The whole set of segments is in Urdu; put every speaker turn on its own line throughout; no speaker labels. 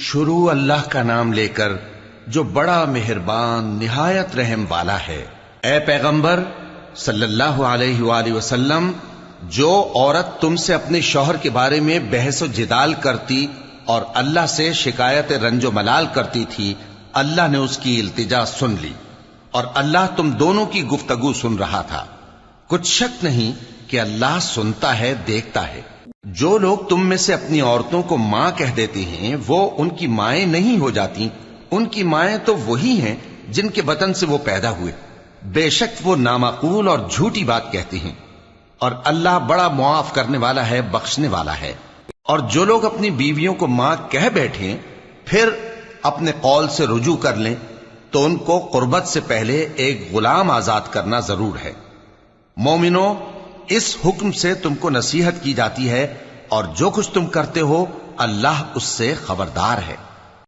شروع اللہ کا نام لے کر جو بڑا مہربان نہایت رحم والا ہے۔ اے پیغمبر صلی اللہ علیہ وآلہ وسلم، جو عورت تم سے اپنے شوہر کے بارے میں بحث و جدال کرتی اور اللہ سے شکایت رنج و ملال کرتی تھی، اللہ نے اس کی التجا سن لی اور اللہ تم دونوں کی گفتگو سن رہا تھا۔ کچھ شک نہیں کہ اللہ سنتا ہے، دیکھتا ہے۔ جو لوگ تم میں سے اپنی عورتوں کو ماں کہہ دیتے ہیں وہ ان کی مائیں نہیں ہو جاتی، ان کی مائیں تو وہی ہیں جن کے بطن سے وہ پیدا ہوئے۔ بے شک وہ نامعقول اور جھوٹی بات کہتے ہیں، اور اللہ بڑا معاف کرنے والا ہے، بخشنے والا ہے۔ اور جو لوگ اپنی بیویوں کو ماں کہہ بیٹھیں پھر اپنے قول سے رجوع کر لیں تو ان کو قربت سے پہلے ایک غلام آزاد کرنا ضرور ہے۔ مومنو، اس حکم سے تم کو نصیحت کی جاتی ہے اور جو کچھ تم کرتے ہو اللہ اس سے خبردار ہے۔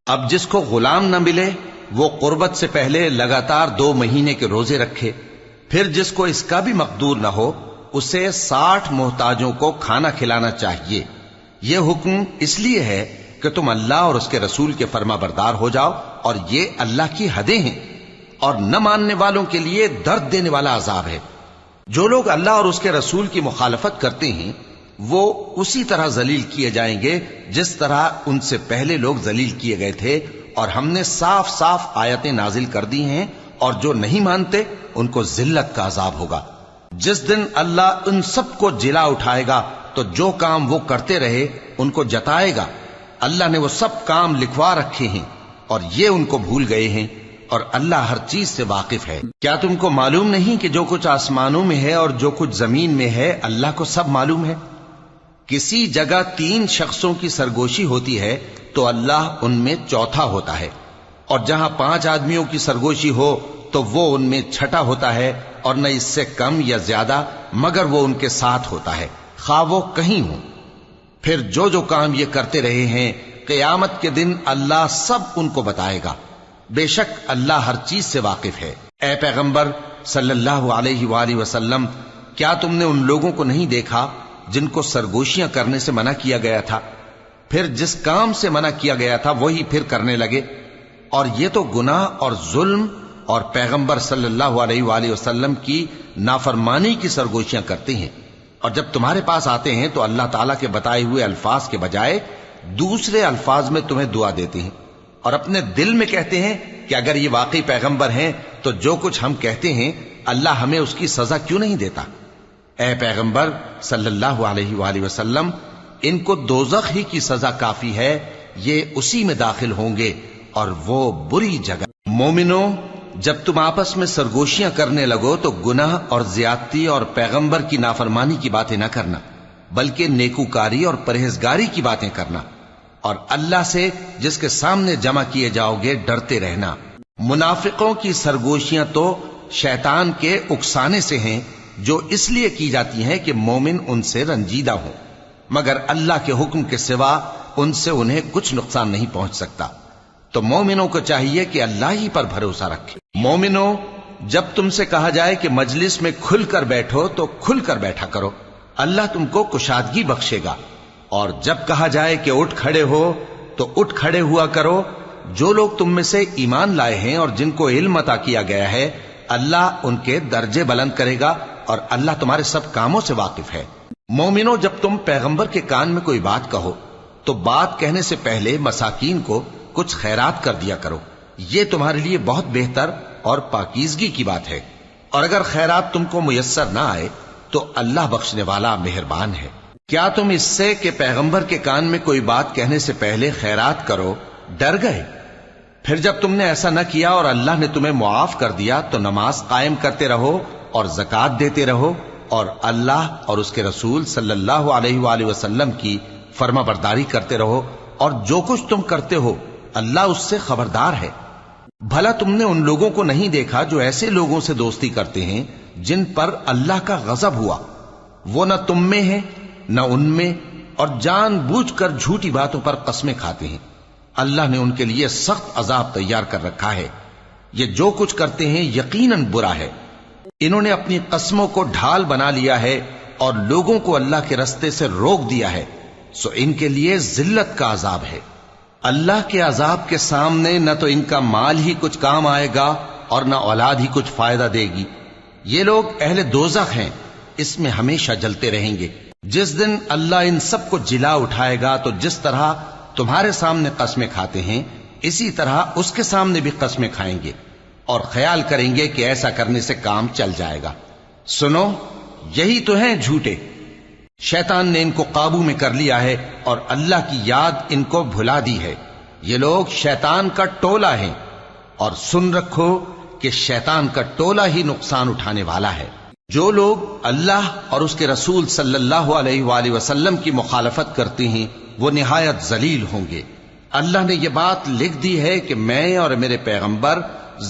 اب جس کو غلام نہ ملے وہ قربت سے پہلے لگاتار 2 مہینے کے روزے رکھے، پھر جس کو اس کا بھی مقدور نہ ہو اسے 60 محتاجوں کو کھانا کھلانا چاہیے۔ یہ حکم اس لیے ہے کہ تم اللہ اور اس کے رسول کے فرما بردار ہو جاؤ، اور یہ اللہ کی حدیں ہیں، اور نہ ماننے والوں کے لیے درد دینے والا عذاب ہے۔ جو لوگ اللہ اور اس کے رسول کی مخالفت کرتے ہیں وہ اسی طرح ذلیل کیے جائیں گے جس طرح ان سے پہلے لوگ ذلیل کیے گئے تھے، اور ہم نے صاف صاف آیتیں نازل کر دی ہیں، اور جو نہیں مانتے ان کو ذلت کا عذاب ہوگا۔ جس دن اللہ ان سب کو جلا اٹھائے گا تو جو کام وہ کرتے رہے ان کو جتائے گا۔ اللہ نے وہ سب کام لکھوا رکھے ہیں اور یہ ان کو بھول گئے ہیں، اور اللہ ہر چیز سے واقف ہے۔ کیا تم کو معلوم نہیں کہ جو کچھ آسمانوں میں ہے اور جو کچھ زمین میں ہے اللہ کو سب معلوم ہے؟ کسی جگہ 3 شخصوں کی سرگوشی ہوتی ہے تو اللہ ان میں چوتھا ہوتا ہے، اور جہاں 5 آدمیوں کی سرگوشی ہو تو وہ ان میں چھٹا ہوتا ہے، اور نہ اس سے کم یا زیادہ مگر وہ ان کے ساتھ ہوتا ہے، خواہ وہ کہیں ہوں۔ پھر جو جو کام یہ کرتے رہے ہیں قیامت کے دن اللہ سب ان کو بتائے گا۔ بے شک اللہ ہر چیز سے واقف ہے۔ اے پیغمبر صلی اللہ علیہ وآلہ وسلم، کیا تم نے ان لوگوں کو نہیں دیکھا جن کو سرگوشیاں کرنے سے منع کیا گیا تھا، پھر جس کام سے منع کیا گیا تھا وہی پھر کرنے لگے؟ اور یہ تو گناہ اور ظلم اور پیغمبر صلی اللہ علیہ وآلہ وسلم کی نافرمانی کی سرگوشیاں کرتے ہیں، اور جب تمہارے پاس آتے ہیں تو اللہ تعالیٰ کے بتائے ہوئے الفاظ کے بجائے دوسرے الفاظ میں تمہیں دعا دیتے ہیں، اور اپنے دل میں کہتے ہیں کہ اگر یہ واقعی پیغمبر ہیں تو جو کچھ ہم کہتے ہیں اللہ ہمیں اس کی سزا کیوں نہیں دیتا؟ اے پیغمبر صلی اللہ علیہ وآلہ وسلم، ان کو دوزخ ہی کی سزا کافی ہے، یہ اسی میں داخل ہوں گے اور وہ بری جگہ۔ مومنو، جب تم آپس میں سرگوشیاں کرنے لگو تو گناہ اور زیادتی اور پیغمبر کی نافرمانی کی باتیں نہ کرنا، بلکہ نیکوکاری اور پرہیزگاری کی باتیں کرنا، اور اللہ سے جس کے سامنے جمع کیے جاؤ گے ڈرتے رہنا۔ منافقوں کی سرگوشیاں تو شیطان کے اکسانے سے ہیں، جو اس لیے کی جاتی ہیں کہ مومن ان سے رنجیدہ ہوں، مگر اللہ کے حکم کے سوا ان سے انہیں کچھ نقصان نہیں پہنچ سکتا۔ تو مومنوں کو چاہیے کہ اللہ ہی پر بھروسہ رکھیں۔ مومنوں، جب تم سے کہا جائے کہ مجلس میں کھل کر بیٹھو تو کھل کر بیٹھا کرو، اللہ تم کو کشادگی بخشے گا، اور جب کہا جائے کہ اٹھ کھڑے ہو تو اٹھ کھڑے ہوا کرو۔ جو لوگ تم میں سے ایمان لائے ہیں اور جن کو علم عطا کیا گیا ہے اللہ ان کے درجے بلند کرے گا، اور اللہ تمہارے سب کاموں سے واقف ہے۔ مومنو، جب تم پیغمبر کے کان میں کوئی بات کہو تو بات کہنے سے پہلے مساکین کو کچھ خیرات کر دیا کرو، یہ تمہارے لیے بہت بہتر اور پاکیزگی کی بات ہے، اور اگر خیرات تم کو میسر نہ آئے تو اللہ بخشنے والا مہربان ہے۔ کیا تم اس سے کہ پیغمبر کے کان میں کوئی بات کہنے سے پہلے خیرات کرو ڈر گئے؟ پھر جب تم نے ایسا نہ کیا اور اللہ نے تمہیں معاف کر دیا تو نماز قائم کرتے رہو اور زکوٰۃ دیتے رہو، اور اللہ اور اس کے رسول صلی اللہ علیہ وآلہ وسلم کی فرما برداری کرتے رہو، اور جو کچھ تم کرتے ہو اللہ اس سے خبردار ہے۔ بھلا تم نے ان لوگوں کو نہیں دیکھا جو ایسے لوگوں سے دوستی کرتے ہیں جن پر اللہ کا غضب ہوا؟ وہ نہ تم میں ہیں نہ ان میں، اور جان بوجھ کر جھوٹی باتوں پر قسمیں کھاتے ہیں۔ اللہ نے ان کے لیے سخت عذاب تیار کر رکھا ہے۔ یہ جو کچھ کرتے ہیں یقیناً برا ہے۔ انہوں نے اپنی قسموں کو ڈھال بنا لیا ہے اور لوگوں کو اللہ کے رستے سے روک دیا ہے، سو ان کے لیے ذلت کا عذاب ہے۔ اللہ کے عذاب کے سامنے نہ تو ان کا مال ہی کچھ کام آئے گا اور نہ اولاد ہی کچھ فائدہ دے گی۔ یہ لوگ اہل دوزخ ہیں، اس میں ہمیشہ جلتے رہیں گے۔ جس دن اللہ ان سب کو جلا اٹھائے گا تو جس طرح تمہارے سامنے قسمیں کھاتے ہیں اسی طرح اس کے سامنے بھی قسمیں کھائیں گے اور خیال کریں گے کہ ایسا کرنے سے کام چل جائے گا۔ سنو، یہی تو ہیں جھوٹے۔ شیطان نے ان کو قابو میں کر لیا ہے اور اللہ کی یاد ان کو بھلا دی ہے۔ یہ لوگ شیطان کا ٹولہ ہیں، اور سن رکھو کہ شیطان کا ٹولہ ہی نقصان اٹھانے والا ہے۔ جو لوگ اللہ اور اس کے رسول صلی اللہ علیہ وآلہ وسلم کی مخالفت کرتے ہیں وہ نہایت ذلیل ہوں گے۔ اللہ نے یہ بات لکھ دی ہے کہ میں اور میرے پیغمبر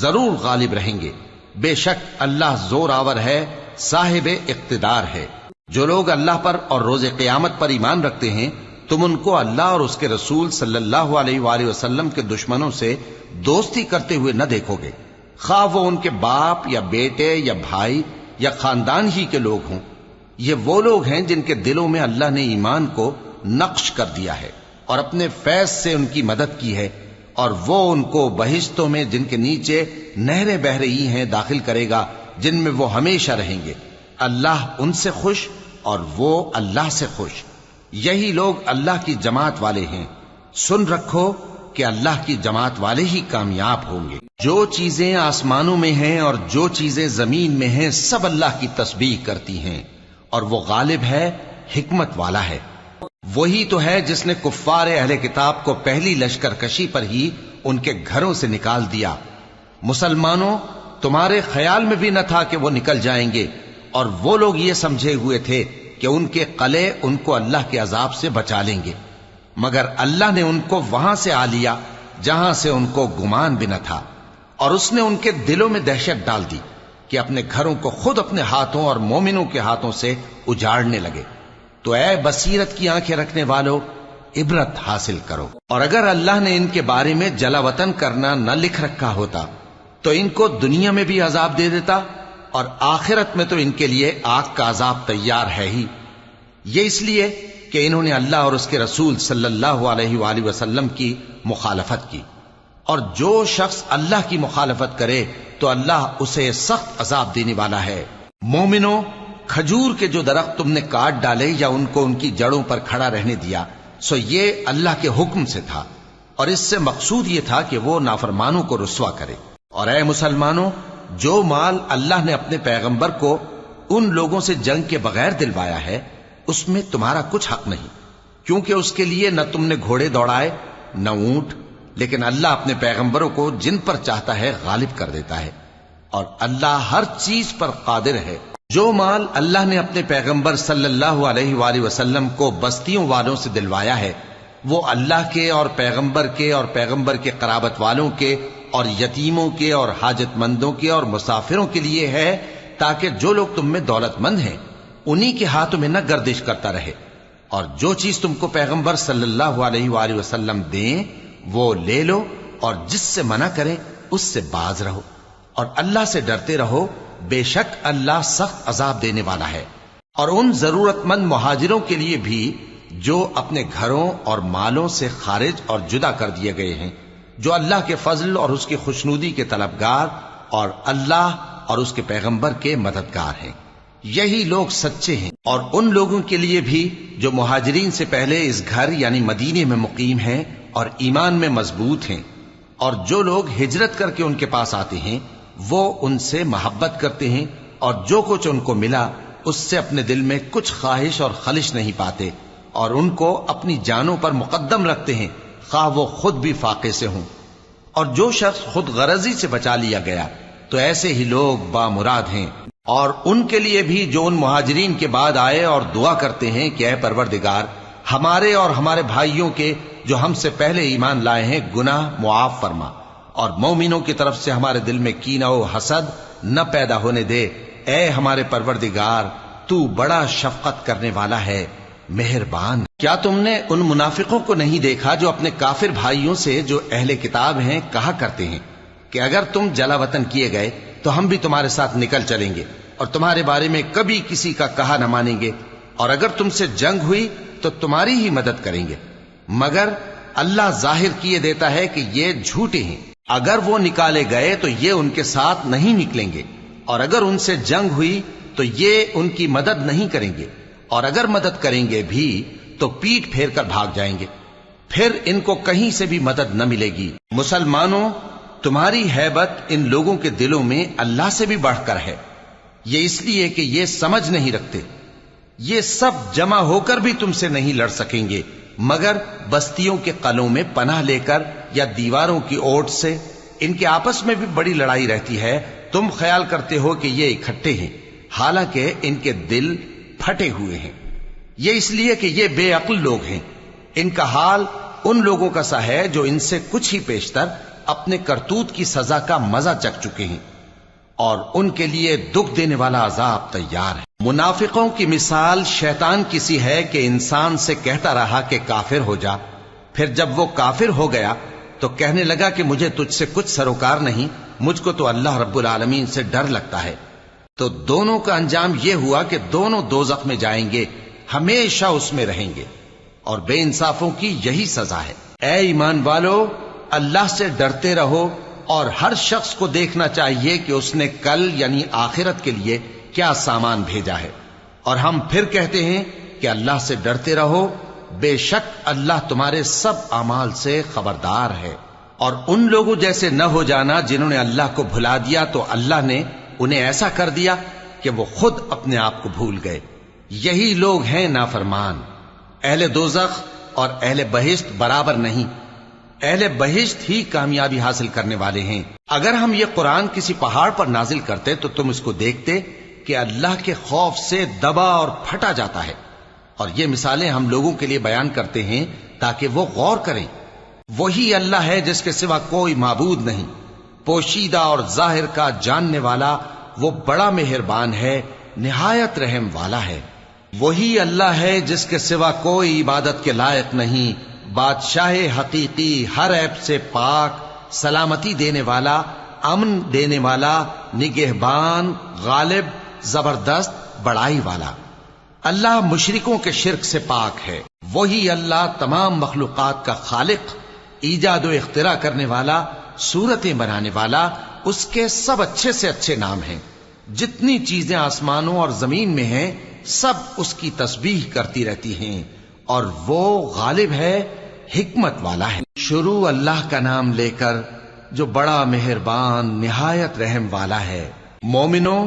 ضرور غالب رہیں گے۔ بے شک اللہ زور آور ہے، صاحب اقتدار ہے۔ جو لوگ اللہ پر اور روز قیامت پر ایمان رکھتے ہیں تم ان کو اللہ اور اس کے رسول صلی اللہ علیہ وآلہ وسلم کے دشمنوں سے دوستی کرتے ہوئے نہ دیکھو گے، خواہ وہ ان کے باپ یا بیٹے یا بھائی یا خاندان ہی کے لوگ ہوں۔ یہ وہ لوگ ہیں جن کے دلوں میں اللہ نے ایمان کو نقش کر دیا ہے اور اپنے فیض سے ان کی مدد کی ہے، اور وہ ان کو بہشتوں میں جن کے نیچے نہریں بہ رہی ہیں داخل کرے گا، جن میں وہ ہمیشہ رہیں گے۔ اللہ ان سے خوش اور وہ اللہ سے خوش۔ یہی لوگ اللہ کی جماعت والے ہیں۔ سن رکھو کہ اللہ کی جماعت والے ہی کامیاب ہوں گے۔ جو چیزیں آسمانوں میں ہیں اور جو چیزیں زمین میں ہیں سب اللہ کی تسبیح کرتی ہیں، اور وہ غالب ہے، حکمت والا ہے۔ وہی تو ہے جس نے کفار اہل کتاب کو پہلی لشکر کشی پر ہی ان کے گھروں سے نکال دیا۔ مسلمانوں، تمہارے خیال میں بھی نہ تھا کہ وہ نکل جائیں گے، اور وہ لوگ یہ سمجھے ہوئے تھے کہ ان کے قلعے ان کو اللہ کے عذاب سے بچا لیں گے، مگر اللہ نے ان کو وہاں سے آ لیا جہاں سے ان کو گمان بھی نہ تھا، اور اس نے ان کے دلوں میں دہشت ڈال دی کہ اپنے گھروں کو خود اپنے ہاتھوں اور مومنوں کے ہاتھوں سے اجاڑنے لگے۔ تو اے بصیرت کی آنکھیں رکھنے والو، عبرت حاصل کرو۔ اور اگر اللہ نے ان کے بارے میں جلا وطن کرنا نہ لکھ رکھا ہوتا تو ان کو دنیا میں بھی عذاب دے دیتا، اور آخرت میں تو ان کے لیے آگ کا عذاب تیار ہے ہی۔ یہ اس لیے کہ انہوں نے اللہ اور اس کے رسول صلی اللہ علیہ وآلہ وسلم کی مخالفت کی، اور جو شخص اللہ کی مخالفت کرے تو اللہ اسے سخت عذاب دینے والا ہے۔ مومنوں، کھجور کے جو درخت تم نے کاٹ ڈالے یا ان کو ان کی جڑوں پر کھڑا رہنے دیا سو یہ اللہ کے حکم سے تھا، اور اس سے مقصود یہ تھا کہ وہ نافرمانوں کو رسوا کرے۔ اور اے مسلمانوں، جو مال اللہ نے اپنے پیغمبر کو ان لوگوں سے جنگ کے بغیر دلوایا ہے اس میں تمہارا کچھ حق نہیں، کیونکہ اس کے لیے نہ تم نے گھوڑے دوڑائے نہ اونٹ، لیکن اللہ اپنے پیغمبروں کو جن پر چاہتا ہے غالب کر دیتا ہے، اور اللہ ہر چیز پر قادر ہے۔ جو مال اللہ نے اپنے پیغمبر صلی اللہ علیہ وآلہ وسلم کو بستیوں والوں سے دلوایا ہے وہ اللہ کے اور پیغمبر کے قرابت والوں کے اور یتیموں کے اور حاجت مندوں کے اور مسافروں کے لیے ہے، تاکہ جو لوگ تم میں دولت مند ہیں انہی کے ہاتھوں میں نہ گردش کرتا رہے، اور جو چیز تم کو پیغمبر صلی اللہ علیہ وآلہ وسلم دیں وہ لے لو، اور جس سے منع کریں اس سے باز رہو، اور اللہ سے ڈرتے رہو، بے شک اللہ سخت عذاب دینے والا ہے۔ اور ان ضرورت مند مہاجروں کے لیے بھی جو اپنے گھروں اور مالوں سے خارج اور جدا کر دیے گئے ہیں، جو اللہ کے فضل اور اس کی خوشنودی کے طلبگار اور اللہ اور اس کے پیغمبر کے مددگار ہیں، یہی لوگ سچے ہیں۔ اور ان لوگوں کے لیے بھی جو مہاجرین سے پہلے اس گھر یعنی مدینے میں مقیم ہیں اور ایمان میں مضبوط ہیں، اور جو لوگ ہجرت کر کے ان کے پاس آتے ہیں وہ ان سے محبت کرتے ہیں، اور جو کچھ ان کو ملا اس سے اپنے دل میں کچھ خواہش اور خلش نہیں پاتے، اور ان کو اپنی جانوں پر مقدم رکھتے ہیں خواہ وہ خود بھی فاقے سے ہوں۔ اور جو شخص خود غرضی سے بچا لیا گیا تو ایسے ہی لوگ بامراد ہیں۔ اور ان کے لیے بھی جو ان مہاجرین کے بعد آئے اور دعا کرتے ہیں کہ اے پروردگار ہمارے اور ہمارے بھائیوں کے جو ہم سے پہلے ایمان لائے ہیں گناہ معاف فرما، اور مومنوں کی طرف سے ہمارے دل میں کینہ و حسد نہ پیدا ہونے دے، اے ہمارے پروردگار تو بڑا شفقت کرنے والا ہے، مہربان۔ کیا تم نے ان منافقوں کو نہیں دیکھا جو اپنے کافر بھائیوں سے جو اہل کتاب ہیں کہا کرتے ہیں کہ اگر تم جلا وطن کیے گئے تو ہم بھی تمہارے ساتھ نکل چلیں گے اور تمہارے بارے میں کبھی کسی کا کہا نہ مانیں گے، اور اگر تم سے جنگ ہوئی تو تمہاری ہی مدد کریں گے، مگر اللہ ظاہر کیے دیتا ہے کہ یہ جھوٹے ہیں۔ اگر وہ نکالے گئے تو یہ ان کے ساتھ نہیں نکلیں گے، اور اگر ان سے جنگ ہوئی تو یہ ان کی مدد نہیں کریں گے، اور اگر مدد کریں گے بھی تو پیٹ پھیر کر بھاگ جائیں گے، پھر ان کو کہیں سے بھی مدد نہ ملے گی۔ مسلمانوں، تمہاری ہیبت ان لوگوں کے دلوں میں اللہ سے بھی بڑھ کر ہے، یہ اس لیے کہ یہ سمجھ نہیں رکھتے۔ یہ سب جمع ہو کر بھی تم سے نہیں لڑ سکیں گے مگر بستیوں کے قلعوں میں پناہ لے کر یا دیواروں کی اوٹ سے۔ ان کے آپس میں بھی بڑی لڑائی رہتی ہے، تم خیال کرتے ہو کہ یہ اکٹھے ہیں، حالانکہ ان کے دل پھٹے ہوئے ہیں۔ یہ اس لیے کہ یہ بے عقل لوگ ہیں۔ ان کا حال ان لوگوں کا سا ہے جو ان سے کچھ ہی پیشتر اپنے کرتوت کی سزا کا مزہ چکھ چکے ہیں، اور ان کے لیے دکھ دینے والا عذاب تیار ہے۔ منافقوں کی مثال شیطان کی سی ہے کہ انسان سے کہتا رہا کہ کافر ہو جا، پھر جب وہ کافر ہو گیا تو کہنے لگا کہ مجھے تجھ سے کچھ سروکار نہیں، مجھ کو تو اللہ رب العالمین سے ڈر لگتا ہے۔ تو دونوں کا انجام یہ ہوا کہ دونوں دوزخ میں جائیں گے، ہمیشہ اس میں رہیں گے، اور بے انصافوں کی یہی سزا ہے۔ اے ایمان والو، اللہ سے ڈرتے رہو، اور ہر شخص کو دیکھنا چاہیے کہ اس نے کل یعنی آخرت کے لیے کیا سامان بھیجا ہے، اور ہم پھر کہتے ہیں کہ اللہ سے ڈرتے رہو، بے شک اللہ تمہارے سب اعمال سے خبردار ہے۔ اور ان لوگوں جیسے نہ ہو جانا جنہوں نے اللہ کو بھلا دیا تو اللہ نے انہیں ایسا کر دیا کہ وہ خود اپنے آپ کو بھول گئے۔ یہی لوگ ہیں نافرمان۔ اہل دوزخ اور اہل بہشت برابر نہیں، اہل بہشت ہی کامیابی حاصل کرنے والے ہیں۔ اگر ہم یہ قرآن کسی پہاڑ پر نازل کرتے تو تم اس کو دیکھتے کہ اللہ کے خوف سے دبا اور پھٹا جاتا ہے، اور یہ مثالیں ہم لوگوں کے لیے بیان کرتے ہیں تاکہ وہ غور کریں۔ وہی اللہ ہے جس کے سوا کوئی معبود نہیں، پوشیدہ اور ظاہر کا جاننے والا، وہ بڑا مہربان ہے، نہایت رحم والا ہے۔ وہی اللہ ہے جس کے سوا کوئی عبادت کے لائق نہیں، بادشاہ حقیقی، ہر عیب سے پاک، سلامتی دینے والا، امن دینے والا، نگہبان، غالب، زبردست، بڑائی والا۔ اللہ مشرکوں کے شرک سے پاک ہے۔ وہی اللہ تمام مخلوقات کا خالق، ایجاد و اختراع کرنے والا، صورتیں بنانے والا، اس کے سب اچھے سے اچھے نام ہیں۔ جتنی چیزیں آسمانوں اور زمین میں ہیں سب اس کی تسبیح کرتی رہتی ہیں، اور وہ غالب ہے، حکمت والا ہے۔ شروع اللہ کا نام لے کر جو بڑا مہربان نہایت رحم والا ہے۔ مومنو،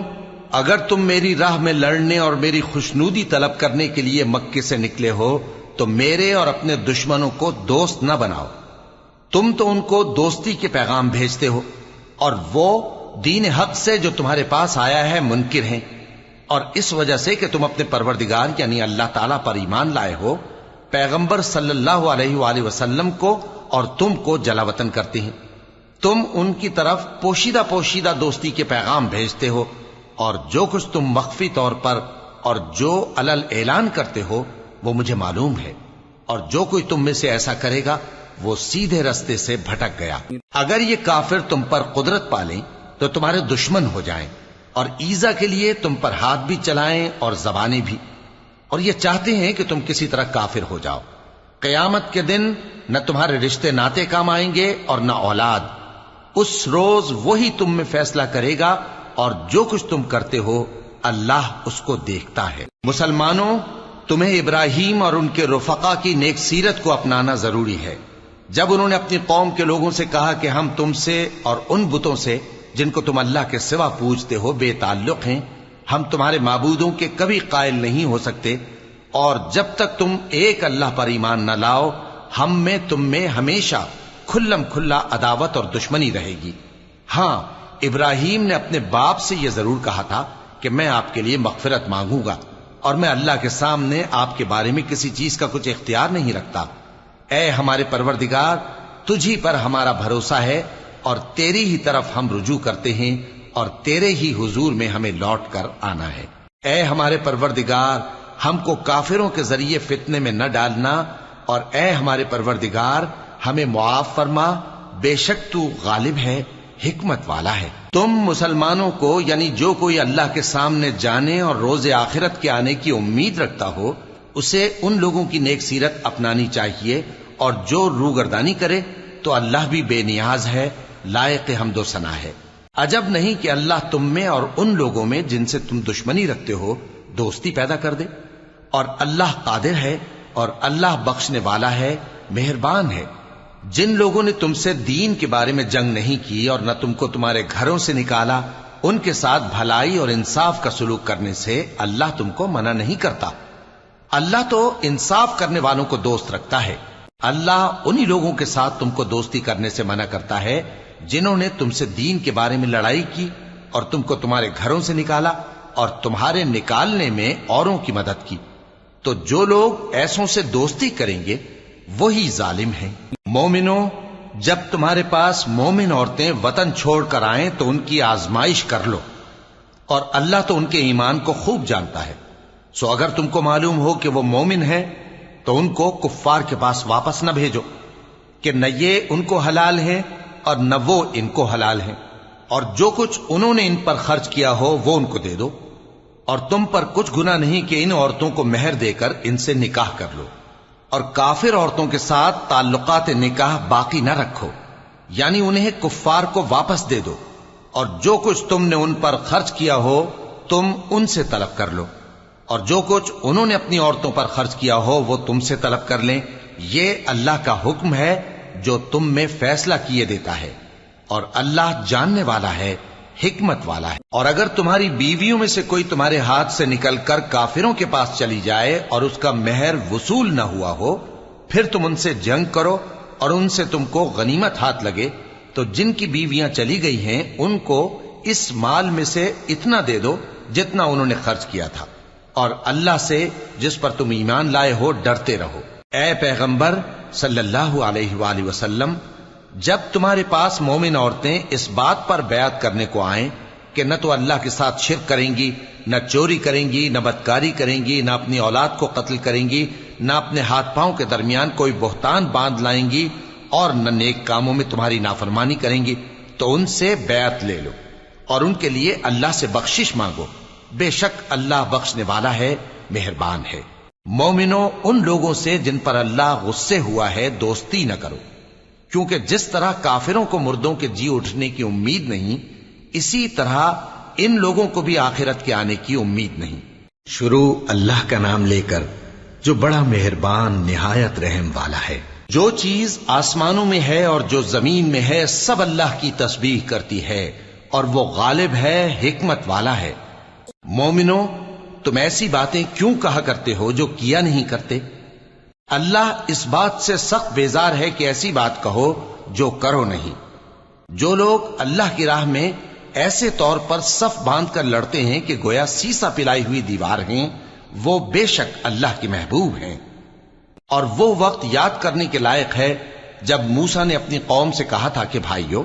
اگر تم میری راہ میں لڑنے اور میری خوشنودی طلب کرنے کے لیے مکے سے نکلے ہو تو میرے اور اپنے دشمنوں کو دوست نہ بناؤ۔ تم تو ان کو دوستی کے پیغام بھیجتے ہو، اور وہ دین حق سے جو تمہارے پاس آیا ہے منکر ہیں، اور اس وجہ سے کہ تم اپنے پروردگار یعنی اللہ تعالیٰ پر ایمان لائے ہو، پیغمبر صلی اللہ علیہ وآلہ وسلم کو اور تم کو جلا وطن کرتے ہیں۔ تم ان کی طرف پوشیدہ دوستی کے پیغام بھیجتے ہو، اور جو کچھ تم مخفی طور پر اور جو علل اعلان کرتے ہو وہ مجھے معلوم ہے، اور جو کوئی تم میں سے ایسا کرے گا وہ سیدھے رستے سے بھٹک گیا۔ اگر یہ کافر تم پر قدرت پالیں تو تمہارے دشمن ہو جائیں، اور ایذا کے لیے تم پر ہاتھ بھی چلائیں اور زبانیں بھی، اور یہ چاہتے ہیں کہ تم کسی طرح کافر ہو جاؤ۔ قیامت کے دن نہ تمہارے رشتے ناتے کام آئیں گے اور نہ اولاد۔ اس روز وہی تم میں فیصلہ کرے گا، اور جو کچھ تم کرتے ہو اللہ اس کو دیکھتا ہے۔ مسلمانوں، تمہیں ابراہیم اور ان کے رفقا کی نیک سیرت کو اپنانا ضروری ہے۔ جب انہوں نے اپنی قوم کے لوگوں سے کہا کہ ہم تم سے اور ان بتوں سے جن کو تم اللہ کے سوا پوجتے ہو بے تعلق ہیں، ہم تمہارے معبودوں کے کبھی قائل نہیں ہو سکتے، اور جب تک تم ایک اللہ پر ایمان نہ لاؤ ہم میں تم میں ہمیشہ کھلم کھلا عداوت اور دشمنی رہے گی۔ ہاں، ابراہیم نے اپنے باپ سے یہ ضرور کہا تھا کہ میں آپ کے لیے مغفرت مانگوں گا، اور میں اللہ کے سامنے آپ کے بارے میں کسی چیز کا کچھ اختیار نہیں رکھتا۔ اے ہمارے پروردگار، تجھی پر ہمارا بھروسہ ہے، اور تیری ہی طرف ہم رجوع کرتے ہیں، اور تیرے ہی حضور میں ہمیں لوٹ کر آنا ہے۔ اے ہمارے پروردگار، ہم کو کافروں کے ذریعے فتنے میں نہ ڈالنا، اور اے ہمارے پروردگار ہمیں معاف فرما، بے شک تو غالب ہے، حکمت والا ہے۔ تم مسلمانوں کو یعنی جو کوئی اللہ کے سامنے جانے اور روز آخرت کے آنے کی امید رکھتا ہو، اسے ان لوگوں کی نیک سیرت اپنانی چاہیے اور جو روگردانی کرے تو اللہ بھی بے نیاز ہے، لائق حمد و ثنا ہے۔ عجب نہیں کہ اللہ تم میں اور ان لوگوں میں جن سے تم دشمنی رکھتے ہو دوستی پیدا کر دے، اور اللہ قادر ہے اور اللہ بخشنے والا ہے، مہربان ہے۔ جن لوگوں نے تم سے دین کے بارے میں جنگ نہیں کی اور نہ تم کو تمہارے گھروں سے نکالا، ان کے ساتھ بھلائی اور انصاف کا سلوک کرنے سے اللہ تم کو منع نہیں کرتا۔ اللہ تو انصاف کرنے والوں کو دوست رکھتا ہے۔ اللہ انہی لوگوں کے ساتھ تم کو دوستی کرنے سے منع کرتا ہے جنہوں نے تم سے دین کے بارے میں لڑائی کی اور تم کو تمہارے گھروں سے نکالا اور تمہارے نکالنے میں اوروں کی مدد کی۔ تو جو لوگ ایسوں سے دوستی کریں گے وہی ظالم ہیں۔ مومنوں، جب تمہارے پاس مومن عورتیں وطن چھوڑ کر آئیں تو ان کی آزمائش کر لو، اور اللہ تو ان کے ایمان کو خوب جانتا ہے۔ سو اگر تم کو معلوم ہو کہ وہ مومن ہیں تو ان کو کفار کے پاس واپس نہ بھیجو کہ نہ یہ ان کو حلال ہیں اور نہ وہ ان کو حلال ہیں، اور جو کچھ انہوں نے ان پر خرچ کیا ہو وہ ان کو دے دو، اور تم پر کچھ گناہ نہیں کہ ان عورتوں کو مہر دے کر ان سے نکاح کر لو، اور کافر عورتوں کے ساتھ تعلقات نکاح باقی نہ رکھو، یعنی انہیں کفار کو واپس دے دو، اور جو کچھ تم نے ان پر خرچ کیا ہو تم ان سے طلب کر لو، اور جو کچھ انہوں نے اپنی عورتوں پر خرچ کیا ہو وہ تم سے طلب کر لیں۔ یہ اللہ کا حکم ہے جو تم میں فیصلہ کیے دیتا ہے، اور اللہ جاننے والا ہے، حکمت والا ہے۔ اور اگر تمہاری بیویوں میں سے کوئی تمہارے ہاتھ سے نکل کر کافروں کے پاس چلی جائے اور اس کا مہر وصول نہ ہوا ہو، پھر تم ان سے جنگ کرو اور ان سے تم کو غنیمت ہاتھ لگے، تو جن کی بیویاں چلی گئی ہیں ان کو اس مال میں سے اتنا دے دو جتنا انہوں نے خرچ کیا تھا، اور اللہ سے جس پر تم ایمان لائے ہو ڈرتے رہو۔ اے پیغمبر صلی اللہ علیہ وآلہ وسلم، جب تمہارے پاس مومن عورتیں اس بات پر بیعت کرنے کو آئیں کہ نہ تو اللہ کے ساتھ شرک کریں گی، نہ چوری کریں گی، نہ بدکاری کریں گی، نہ اپنی اولاد کو قتل کریں گی، نہ اپنے ہاتھ پاؤں کے درمیان کوئی بہتان باندھ لائیں گی، اور نہ نیک کاموں میں تمہاری نافرمانی کریں گی، تو ان سے بیعت لے لو اور ان کے لیے اللہ سے بخشش مانگو، بے شک اللہ بخشنے والا ہے، مہربان ہے۔ مومنوں، ان لوگوں سے جن پر اللہ غصے ہوا ہے دوستی نہ کرو، کیونکہ جس طرح کافروں کو مردوں کے جی اٹھنے کی امید نہیں، اسی طرح ان لوگوں کو بھی آخرت کے آنے کی امید نہیں۔ شروع اللہ کا نام لے کر جو بڑا مہربان نہایت رحم والا ہے۔ جو چیز آسمانوں میں ہے اور جو زمین میں ہے سب اللہ کی تسبیح کرتی ہے، اور وہ غالب ہے، حکمت والا ہے۔ مومنوں، تم ایسی باتیں کیوں کہا کرتے ہو جو کیا نہیں کرتے؟ اللہ اس بات سے سخت بیزار ہے کہ ایسی بات کہو جو کرو نہیں۔ جو لوگ اللہ کی راہ میں ایسے طور پر صف باندھ کر لڑتے ہیں کہ گویا سیسا پلائی ہوئی دیوار ہیں، وہ بے شک اللہ کے محبوب ہیں۔ اور وہ وقت یاد کرنے کے لائق ہے جب موسیٰ نے اپنی قوم سے کہا تھا کہ بھائیو،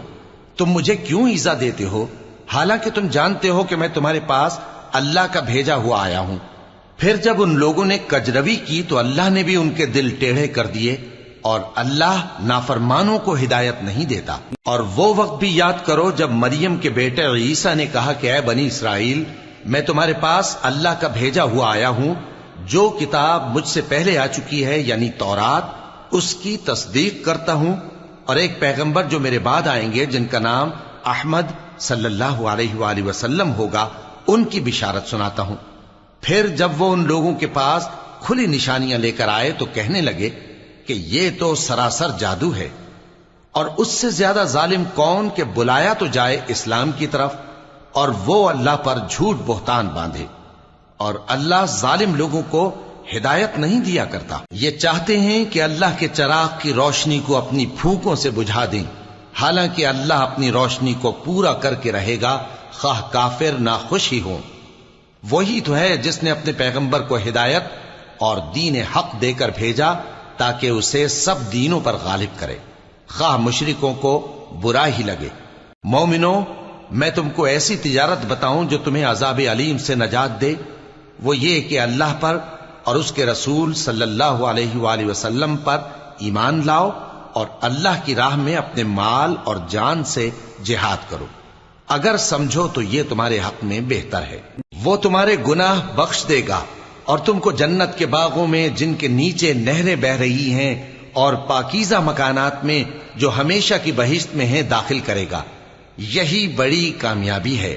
تم مجھے کیوں ایذا دیتے ہو حالانکہ تم جانتے ہو کہ میں تمہارے پاس اللہ کا بھیجا ہوا آیا ہوں۔ پھر جب ان لوگوں نے کجروی کی تو اللہ نے بھی ان کے دل ٹیڑھے کر دیے، اور اللہ نافرمانوں کو ہدایت نہیں دیتا۔ اور وہ وقت بھی یاد کرو جب مریم کے بیٹے عیسیٰ نے کہا کہ اے بنی اسرائیل، میں تمہارے پاس اللہ کا بھیجا ہوا آیا ہوں، جو کتاب مجھ سے پہلے آ چکی ہے یعنی تورات، اس کی تصدیق کرتا ہوں، اور ایک پیغمبر جو میرے بعد آئیں گے جن کا نام احمد صلی اللہ علیہ وآلہ وسلم ہوگا، ان کی بشارت سناتا ہوں۔ پھر جب وہ ان لوگوں کے پاس کھلی نشانیاں لے کر آئے تو کہنے لگے کہ یہ تو سراسر جادو ہے، اور اس سے زیادہ ظالم کون کہ بلایا تو جائے اسلام کی طرف اور وہ اللہ پر جھوٹ بہتان باندھے، اور اللہ ظالم لوگوں کو ہدایت نہیں دیا کرتا۔ یہ چاہتے ہیں کہ اللہ کے چراغ کی روشنی کو اپنی پھونکوں سے بجھا دیں، حالانکہ اللہ اپنی روشنی کو پورا کر کے رہے گا، خواہ کافر ناخوش ہی ہوں۔ وہی تو ہے جس نے اپنے پیغمبر کو ہدایت اور دین حق دے کر بھیجا تاکہ اسے سب دینوں پر غالب کرے، خواہ مشرکوں کو برا ہی لگے۔ مومنوں، میں تم کو ایسی تجارت بتاؤں جو تمہیں عذاب علیم سے نجات دے؟ وہ یہ کہ اللہ پر اور اس کے رسول صلی اللہ علیہ وآلہ وسلم پر ایمان لاؤ، اور اللہ کی راہ میں اپنے مال اور جان سے جہاد کرو، اگر سمجھو تو یہ تمہارے حق میں بہتر ہے۔ وہ تمہارے گناہ بخش دے گا، اور تم کو جنت کے باغوں میں جن کے نیچے نہریں بہ رہی ہیں اور پاکیزہ مکانات میں جو ہمیشہ کی بہشت میں ہیں داخل کرے گا۔ یہی بڑی کامیابی ہے۔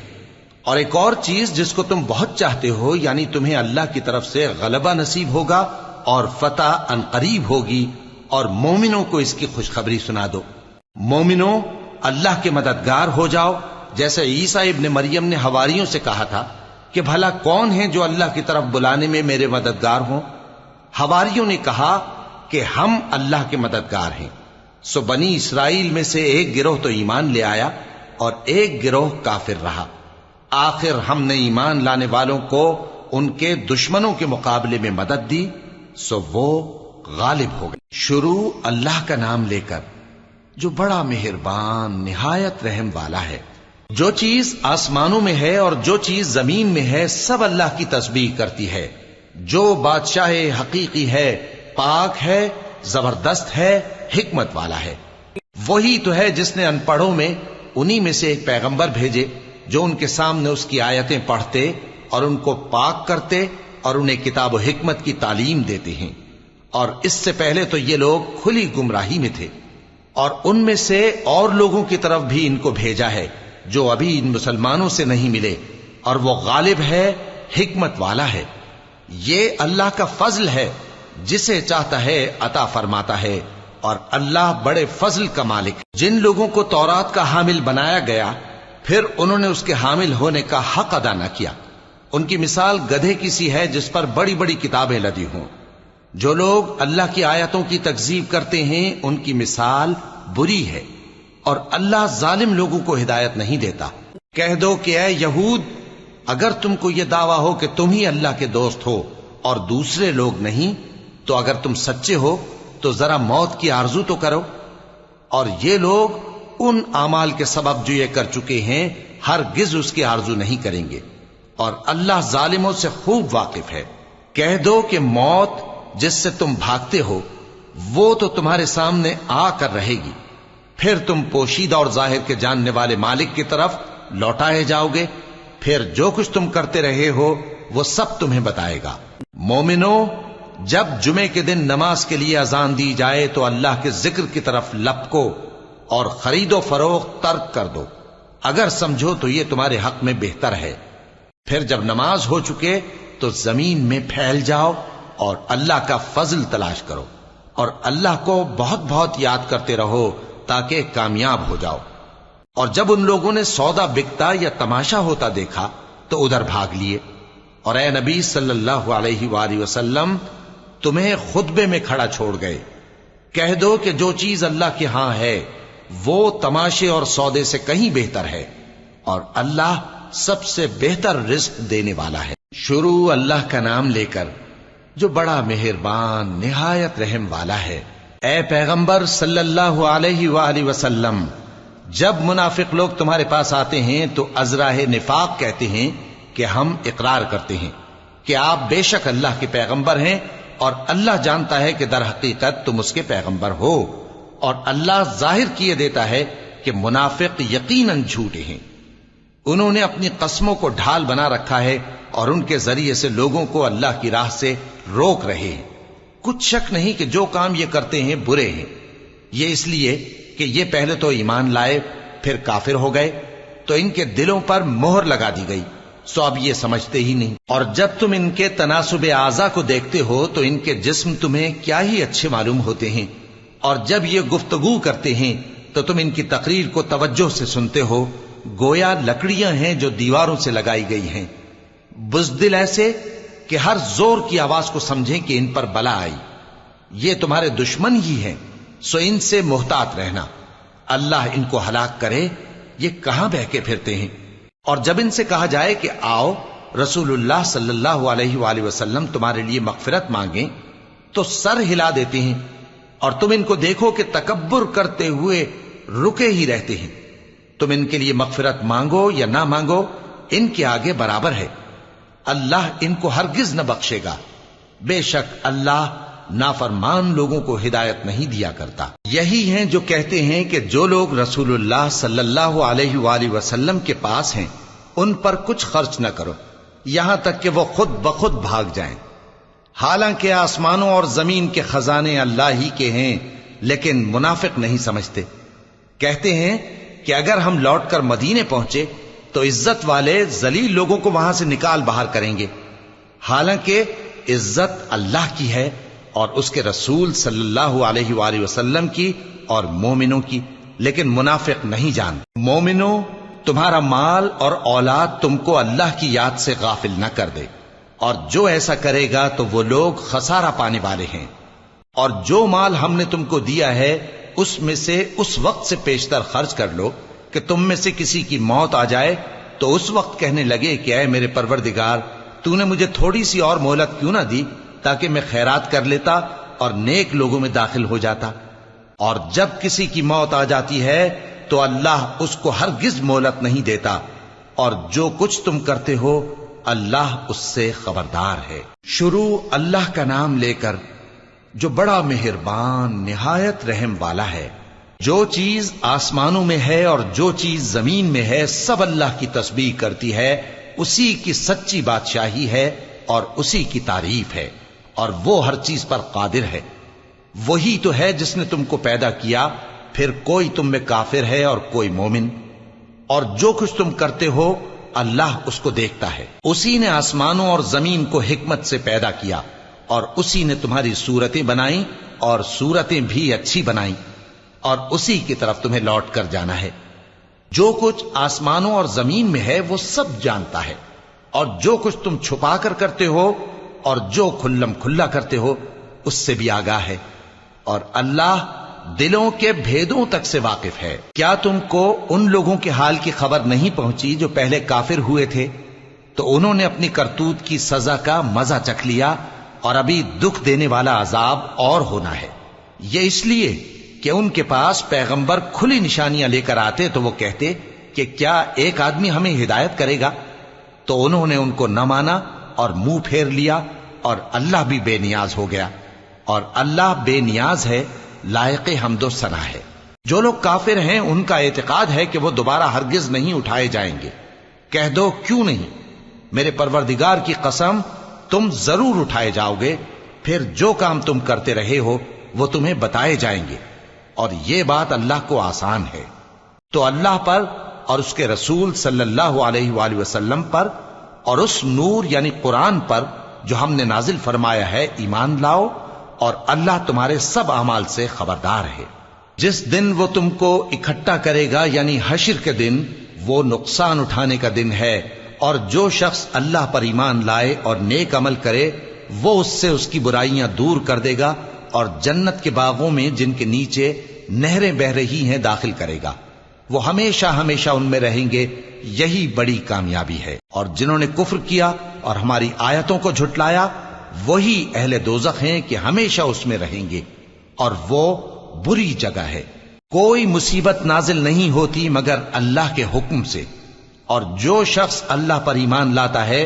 اور ایک اور چیز جس کو تم بہت چاہتے ہو، یعنی تمہیں اللہ کی طرف سے غلبہ نصیب ہوگا اور فتح عنقریب ہوگی، اور مومنوں کو اس کی خوشخبری سنا دو۔ مومنوں، اللہ کے مددگار ہو جاؤ، جیسے عیسیٰ ابن مریم نے حواریوں سے کہا تھا کہ بھلا کون ہیں جو اللہ کی طرف بلانے میں میرے مددگار ہوں؟ حواریوں نے کہا کہ ہم اللہ کے مددگار ہیں۔ سو بنی اسرائیل میں سے ایک گروہ تو ایمان لے آیا اور ایک گروہ کافر رہا۔ آخر ہم نے ایمان لانے والوں کو ان کے دشمنوں کے مقابلے میں مدد دی، سو وہ غالب ہو گئے۔ شروع اللہ کا نام لے کر جو بڑا مہربان نہایت رحم والا ہے۔ جو چیز آسمانوں میں ہے اور جو چیز زمین میں ہے سب اللہ کی تسبیح کرتی ہے۔ جو بادشاہ حقیقی ہے، پاک ہے، زبردست ہے، حکمت والا ہے۔ وہی تو ہے جس نے ان پڑھوں میں انہی میں سے ایک پیغمبر بھیجے جو ان کے سامنے اس کی آیتیں پڑھتے اور ان کو پاک کرتے اور انہیں کتاب و حکمت کی تعلیم دیتے ہیں۔ اور اس سے پہلے تو یہ لوگ کھلی گمراہی میں تھے، اور ان میں سے اور لوگوں کی طرف بھی ان کو بھیجا ہے جو ابھی ان مسلمانوں سے نہیں ملے، اور وہ غالب ہے، حکمت والا ہے۔ یہ اللہ کا فضل ہے، جسے چاہتا ہے عطا فرماتا ہے، اور اللہ بڑے فضل کا مالک ہے۔ جن لوگوں کو تورات کا حامل بنایا گیا پھر انہوں نے اس کے حامل ہونے کا حق ادا نہ کیا، ان کی مثال گدھے کی سی ہے جس پر بڑی بڑی کتابیں لدی ہوں۔ جو لوگ اللہ کی آیتوں کی تکذیب کرتے ہیں ان کی مثال بری ہے، اور اللہ ظالم لوگوں کو ہدایت نہیں دیتا۔ کہہ دو کہ اے یہود، اگر تم کو یہ دعویٰ ہو کہ تم ہی اللہ کے دوست ہو اور دوسرے لوگ نہیں، تو اگر تم سچے ہو تو ذرا موت کی آرزو تو کرو۔ اور یہ لوگ ان اعمال کے سبب جو یہ کر چکے ہیں ہرگز اس کی آرزو نہیں کریں گے، اور اللہ ظالموں سے خوب واقف ہے۔ کہہ دو کہ موت جس سے تم بھاگتے ہو وہ تو تمہارے سامنے آ کر رہے گی، پھر تم پوشیدہ اور ظاہر کے جاننے والے مالک کی طرف لوٹائے جاؤ گے، پھر جو کچھ تم کرتے رہے ہو وہ سب تمہیں بتائے گا۔ مومنو، جب جمعے کے دن نماز کے لیے اذان دی جائے تو اللہ کے ذکر کی طرف لپکو اور خرید و فروخت ترک کر دو، اگر سمجھو تو یہ تمہارے حق میں بہتر ہے۔ پھر جب نماز ہو چکے تو زمین میں پھیل جاؤ اور اللہ کا فضل تلاش کرو، اور اللہ کو بہت بہت یاد کرتے رہو تاکہ کامیاب ہو جاؤ۔ اور جب ان لوگوں نے سودا بکتا یا تماشا ہوتا دیکھا تو ادھر بھاگ لیے، اور اے نبی صلی اللہ علیہ وآلہ وسلم تمہیں خطبے میں کھڑا چھوڑ گئے۔ کہہ دو کہ جو چیز اللہ کے ہاں ہے وہ تماشے اور سودے سے کہیں بہتر ہے، اور اللہ سب سے بہتر رزق دینے والا ہے۔ شروع اللہ کا نام لے کر جو بڑا مہربان نہایت رحم والا ہے۔ اے پیغمبر صلی اللہ علیہ وآلہ وسلم، جب منافق لوگ تمہارے پاس آتے ہیں تو ازراہ نفاق کہتے ہیں کہ ہم اقرار کرتے ہیں کہ آپ بے شک اللہ کے پیغمبر ہیں، اور اللہ جانتا ہے کہ در حقیقت تم اس کے پیغمبر ہو، اور اللہ ظاہر کیے دیتا ہے کہ منافق یقیناً جھوٹے ہیں۔ انہوں نے اپنی قسموں کو ڈھال بنا رکھا ہے اور ان کے ذریعے سے لوگوں کو اللہ کی راہ سے روک رہے ہیں۔ کچھ شک نہیں کہ جو کام یہ کرتے ہیں برے ہیں، یہ اس لیے کہ یہ پہلے تو ایمان لائے پھر کافر ہو گئے، تو ان کے دلوں پر مہر لگا دی گئی، سو اب یہ سمجھتے ہی نہیں۔ اور جب تم ان کے تناسب اعضاء کو دیکھتے ہو تو ان کے جسم تمہیں کیا ہی اچھے معلوم ہوتے ہیں، اور جب یہ گفتگو کرتے ہیں تو تم ان کی تقریر کو توجہ سے سنتے ہو، گویا لکڑیاں ہیں جو دیواروں سے لگائی گئی ہیں، بزدل ایسے کہ ہر زور کی آواز کو سمجھیں کہ ان پر بلا آئی۔ یہ تمہارے دشمن ہی ہیں، سو ان سے محتاط رہنا، اللہ ان کو ہلاک کرے، یہ کہاں بہکے پھرتے ہیں۔ اور جب ان سے کہا جائے کہ آؤ رسول اللہ صلی اللہ علیہ وآلہ وسلم تمہارے لیے مغفرت مانگیں، تو سر ہلا دیتے ہیں، اور تم ان کو دیکھو کہ تکبر کرتے ہوئے رکے ہی رہتے ہیں۔ تم ان کے لیے مغفرت مانگو یا نہ مانگو، ان کے آگے برابر ہے، اللہ ان کو ہرگز نہ بخشے گا، بے شک اللہ نافرمان لوگوں کو ہدایت نہیں دیا کرتا۔ یہی ہیں جو کہتے ہیں کہ جو لوگ رسول اللہ صلی اللہ علیہ وآلہ وسلم کے پاس ہیں ان پر کچھ خرچ نہ کرو یہاں تک کہ وہ خود بخود بھاگ جائیں۔
حالانکہ آسمانوں اور زمین کے خزانے اللہ ہی کے ہیں، لیکن منافق نہیں سمجھتے۔ کہتے ہیں کہ اگر ہم لوٹ کر مدینے پہنچے تو عزت والے ذلیل لوگوں کو وہاں سے نکال باہر کریں گے، حالانکہ عزت اللہ کی ہے اور اس کے رسول صلی اللہ علیہ وآلہ وسلم کی اور مومنوں کی، لیکن منافق نہیں جانتے۔ مومنوں، تمہارا مال اور اولاد تم کو اللہ کی یاد سے غافل نہ کر دے، اور جو ایسا کرے گا تو وہ لوگ خسارہ پانے والے ہیں۔ اور جو مال ہم نے تم کو دیا ہے اس میں سے اس وقت سے پیشتر خرچ کر لو کہ تم میں سے کسی کی موت آ جائے تو اس وقت کہنے لگے کہ اے میرے پروردگار، تو نے مجھے تھوڑی سی اور مہلت کیوں نہ دی تاکہ میں خیرات کر لیتا اور نیک لوگوں میں داخل ہو جاتا۔ اور جب کسی کی موت آ جاتی ہے تو اللہ اس کو ہرگز مہلت نہیں دیتا، اور جو کچھ تم کرتے ہو اللہ اس سے خبردار ہے۔ شروع اللہ کا نام لے کر جو بڑا مہربان نہایت رحم والا ہے۔ جو چیز آسمانوں میں ہے اور جو چیز زمین میں ہے سب اللہ کی تسبیح کرتی ہے، اسی کی سچی بادشاہی ہے اور اسی کی تعریف ہے، اور وہ ہر چیز پر قادر ہے۔ وہی تو ہے جس نے تم کو پیدا کیا، پھر کوئی تم میں کافر ہے اور کوئی مومن، اور جو کچھ تم کرتے ہو اللہ اس کو دیکھتا ہے۔ اسی نے آسمانوں اور زمین کو حکمت سے پیدا کیا، اور اسی نے تمہاری صورتیں بنائیں اور صورتیں بھی اچھی بنائیں، اور اسی کی طرف تمہیں لوٹ کر جانا ہے۔ جو کچھ آسمانوں اور زمین میں ہے وہ سب جانتا ہے، اور جو کچھ تم چھپا کر کرتے ہو اور جو کھلم کھلا کرتے ہو اس سے بھی آگاہ ہے، اور اللہ دلوں کے بھیدوں تک سے واقف ہے۔ کیا تم کو ان لوگوں کے حال کی خبر نہیں پہنچی جو پہلے کافر ہوئے تھے؟ تو انہوں نے اپنی کرتوت کی سزا کا مزہ چکھ لیا، اور ابھی دکھ دینے والا عذاب اور ہونا ہے۔ یہ اس لیے کہ ان کے پاس پیغمبر کھلی نشانیاں لے کر آتے تو وہ کہتے کہ کیا ایک آدمی ہمیں ہدایت کرے گا؟ تو انہوں نے ان کو نہ مانا اور منہ پھیر لیا، اور اللہ بھی بے نیاز ہو گیا، اور اللہ بے نیاز ہے، لائق حمد و ثنا ہے۔ جو لوگ کافر ہیں ان کا اعتقاد ہے کہ وہ دوبارہ ہرگز نہیں اٹھائے جائیں گے۔ کہہ دو کیوں نہیں؟ میرے پروردگار کی قسم تم ضرور اٹھائے جاؤ گے، پھر جو کام تم کرتے رہے ہو وہ تمہیں بتائے جائیں گے، اور یہ بات اللہ کو آسان ہے۔ تو اللہ پر اور اس کے رسول صلی اللہ علیہ وآلہ وسلم پر اور اس نور یعنی قرآن پر جو ہم نے نازل فرمایا ہے ایمان لاؤ، اور اللہ تمہارے سب اعمال سے خبردار ہے۔ جس دن وہ تم کو اکٹھا کرے گا یعنی حشر کے دن، وہ نقصان اٹھانے کا دن ہے، اور جو شخص اللہ پر ایمان لائے اور نیک عمل کرے وہ اس سے اس کی برائیاں دور کر دے گا، اور جنت کے باغوں میں جن کے نیچے نہریں بہ رہی ہیں داخل کرے گا۔ وہ ہمیشہ ہمیشہ ان میں رہیں گے، یہی بڑی کامیابی ہے۔ اور جنہوں نے کفر کیا اور ہماری آیتوں کو جھٹلایا وہی اہل دوزخ ہیں کہ ہمیشہ اس میں رہیں گے، اور وہ بری جگہ ہے۔ کوئی مصیبت نازل نہیں ہوتی مگر اللہ کے حکم سے، اور جو شخص اللہ پر ایمان لاتا ہے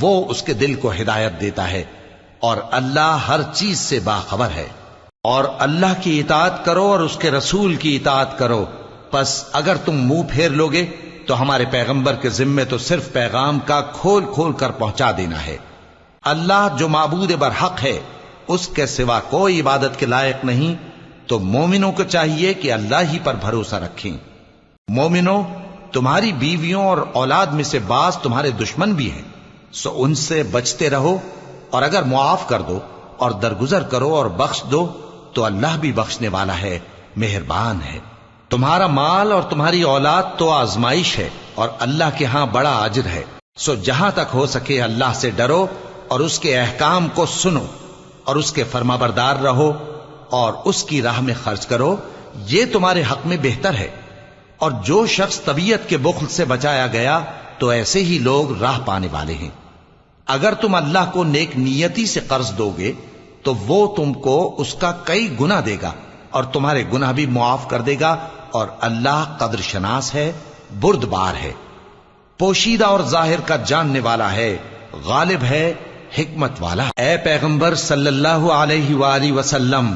وہ اس کے دل کو ہدایت دیتا ہے، اور اللہ ہر چیز سے باخبر ہے۔ اور اللہ کی اطاعت کرو اور اس کے رسول کی اطاعت کرو، پس اگر تم منہ پھیر لوگے تو ہمارے پیغمبر کے ذمے تو صرف پیغام کا کھول کھول کر پہنچا دینا ہے۔ اللہ جو معبود برحق ہے اس کے سوا کوئی عبادت کے لائق نہیں، تو مومنوں کو چاہیے کہ اللہ ہی پر بھروسہ رکھیں۔ مومنوں، تمہاری بیویوں اور اولاد میں سے بعض تمہارے دشمن بھی ہیں، سو ان سے بچتے رہو، اور اگر معاف کر دو اور درگزر کرو اور بخش دو تو اللہ بھی بخشنے والا ہے، مہربان ہے۔ تمہارا مال اور تمہاری اولاد تو آزمائش ہے، اور اللہ کے ہاں بڑا اجر ہے، سو جہاں تک ہو سکے اللہ سے ڈرو اور اس کے احکام کو سنو اور اس کے فرمانبردار رہو اور اس کی راہ میں خرچ کرو، یہ تمہارے حق میں بہتر ہے۔ اور جو شخص طبیعت کے بخل سے بچایا گیا تو ایسے ہی لوگ راہ پانے والے ہیں۔ اگر تم اللہ کو نیک نیتی سے قرض دو گے تو وہ تم کو اس کا کئی گنا دے گا اور تمہارے گناہ بھی معاف کر دے گا، اور اللہ قدر شناس ہے، بردبار ہے، پوشیدہ اور ظاہر کا جاننے والا ہے، غالب ہے، حکمت والا ہے۔ اے پیغمبر صلی اللہ علیہ وآلہ وسلم،